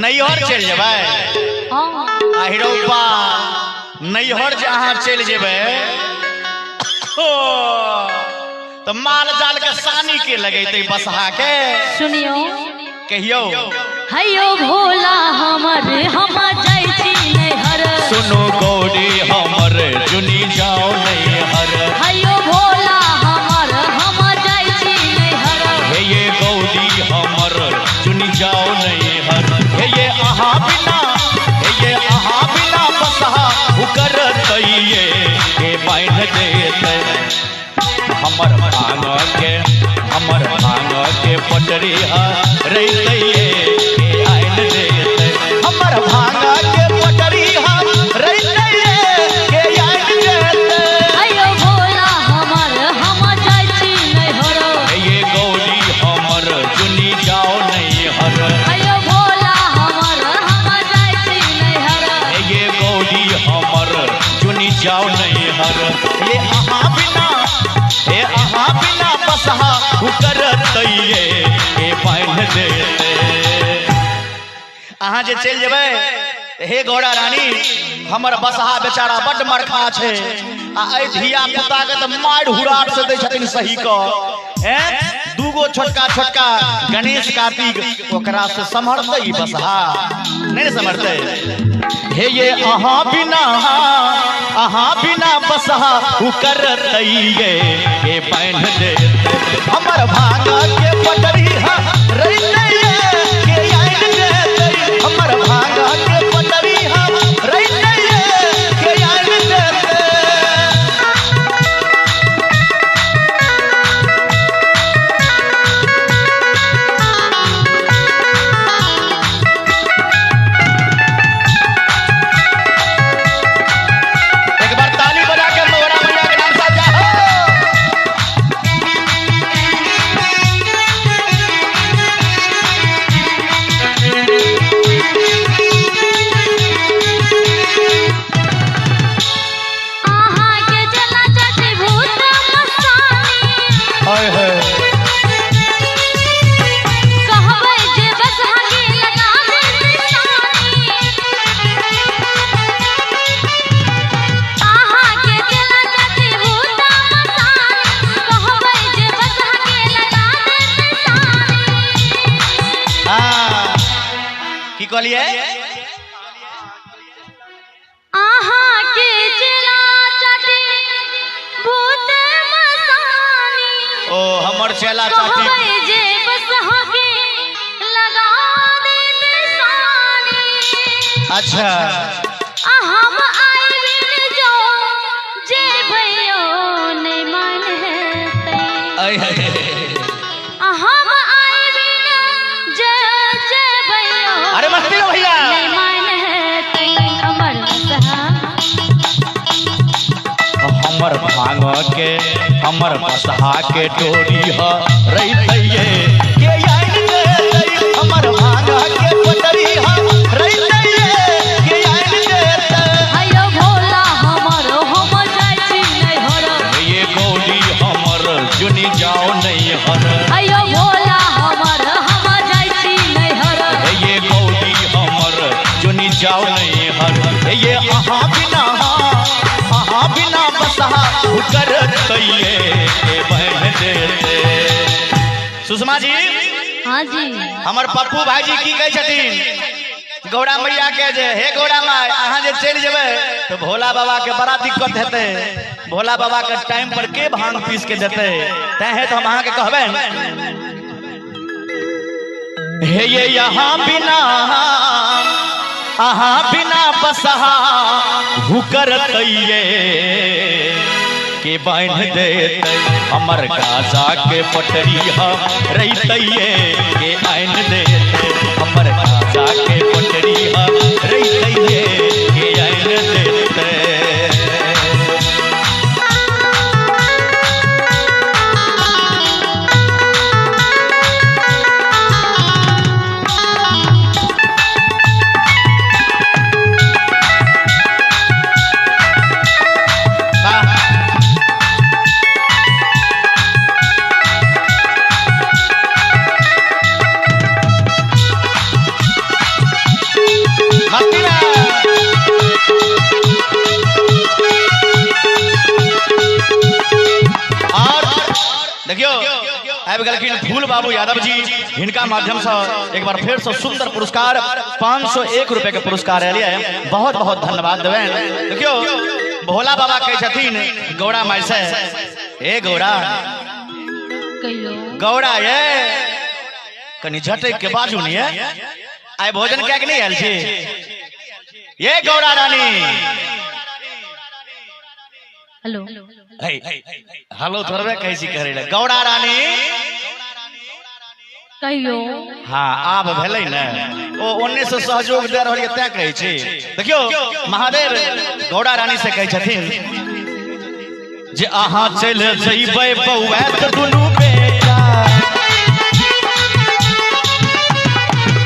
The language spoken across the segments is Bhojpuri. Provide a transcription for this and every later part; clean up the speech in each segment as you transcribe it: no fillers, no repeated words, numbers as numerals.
नैहर चल जेबै हिरौपा नैहर जहाँ चल जेबै तो माल जाल के सानी के लगेते बसहा के सुनियो कहियो हयो भोला हमर हम जाई छी नैहर सुनो गौरी हमर जुनी जाओ नैहर हयो भोला हमर हम जाई छी नैहर हे ये गौरी हमर जुनी जाओ नैहर हे ये आहा बिना बसहा उकर तइये के बांध देते हमर भांग के पटरी रहिए के आइन देते हमर भांग के पटरी रहिए के आइन देते हयो भोला हमर हम जाई छी नैहर ये गौरी हमर जुनी जाओ नैहर हयो भोला हमर हम जाई छी नैहर ये गौरी हमर जुनी जाओ नैहर ये आहा बिना बसहा उकर तइये के बांध देते अहाँ जे चल जेबै हे गौड़ा रानी हमर बसहा बेचारा बड्ड मरखा छै आ ए धिया पुता के त मार हुराट से दै छथिन सही क दूगो छोटका गणेश कार्तिक ओकरा से समरतै बसहा नहीं समरतै हे ये आहा बिना बसहा उकर तइये के बांध देते हमर भांग के पटरी रहिए के आइन देते हमर भांग के पटरी रहिए के आइन देते कहलिए आहा के चला चटी भूत मसानी ओ हमर चला चाटी कहबै जे बसहा के लगा दे सानी अच्छा हम आइबिन जो जे भयो नहीं मन हेतै हम आइबिन जे भयो अरे मस्ती लो भैया नहीं मन हेतै हमर बसहा हमर बसहा के डोरी रहिए के आइन देते हमर भांग के पटरी रहिए के आइन देते हयो भोला हमर हम जाई छी नैहर ये गौरी हमर जुनी जाओ नैहर हयो भोला हमर हम जाई छी नैहर ये गौरी हमर जुनी जाओ नैहर ये आहा बिना बसहा उकर तइये के बांध देते सुषमा जी हां जी हमर पप्पू भाईजी की कहै छथिन गौड़ा मैया के जे हे गौड़ा माय अहाँ जे चल जेबै तो भोला बाबा के बड़ा दिक्कत हेतै भोला बाबा के टाइम पर के भांग पीस के देतै तै है तो हम अहाँ के कहबै हे ये यहाँ बिना बसहा हुकर तइये के बांध देते हमर गाजा के पटरी रहिए के आइन देते हमर गाजा के पटरी रहिए के आइन देते देखियो आबि गेलखिन फूल बाबू यादव जी, हिनका माध्यम से एक बार फिर से सुंदर पुरस्कार 501 रुपए के पुरस्कार एलिए, बहुत बहुत धन्यवाद देवें। देखियो भोला बाबा कहे छथिन गौड़ा माई से, ए गौड़ा गौड़ा ये कनी झटक के बाजू नहीं है, आइ भोजन क्या नहीं आयल छी, ये गौड़ा रानी हेलो हेलो थोड़बे कैसी करे ले गौड़ा रानी कहियो। हाँ आब भेलै ने ओ ओन्ने से सहयोग दे रहल तै कहै छी। देखियो महादेव गौड़ा रानी से कहै छथिन जे अहाँ चल जइबै बौआ त दुनू बेटा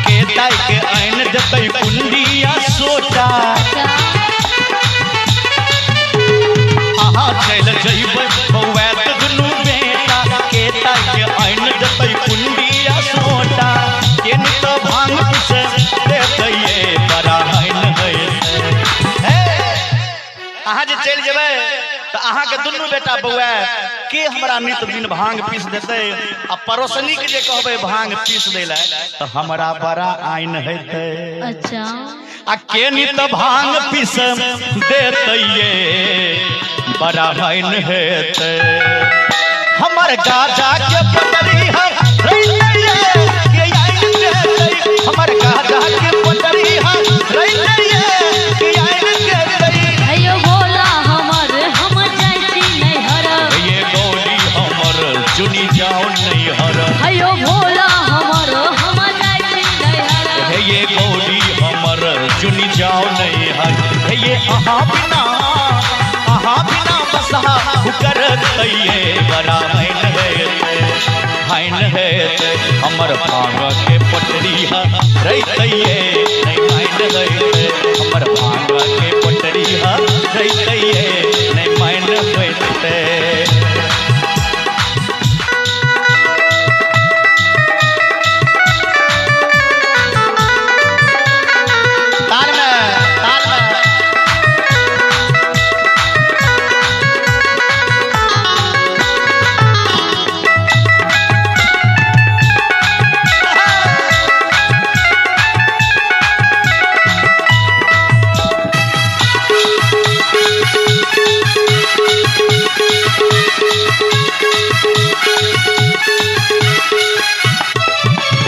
के ताई के आइन देतै कुंडिया सोटा, अहाँ चल जइबै बौआ त दुनू बेटा के ताई के आइन देतै कुंडिया सोटा, केन तो भांग से देतै ये बड़ा आइन है। अहाँ जे चल जेबै तो अहाँ के दुनू बेटा बौआ के हमरा नित दिन भांग पीस देते, आ पड़ोसनी के जे कहबै भांग पीस देला तो हमरा बड़ा आइन हेते। अच्छा आ के नित भांग पीस देते ये बड़ा आइन हेते, हमर गाजा के पटरी है के आइन देते, हमर गाजा के पटरी है के आइन देते। अयो भोला हमर हम जाइ छी नैहर, ये गौरी हमर चुनी जाओ नैहर, अयो भोला हमर हम जाइ छी नैहर, ये गौरी हमर चुनी जाओ नैहर, ये अहाँ बिना बसहा करत ये बड़ा है हमर भांग के पटरी है रही नहीं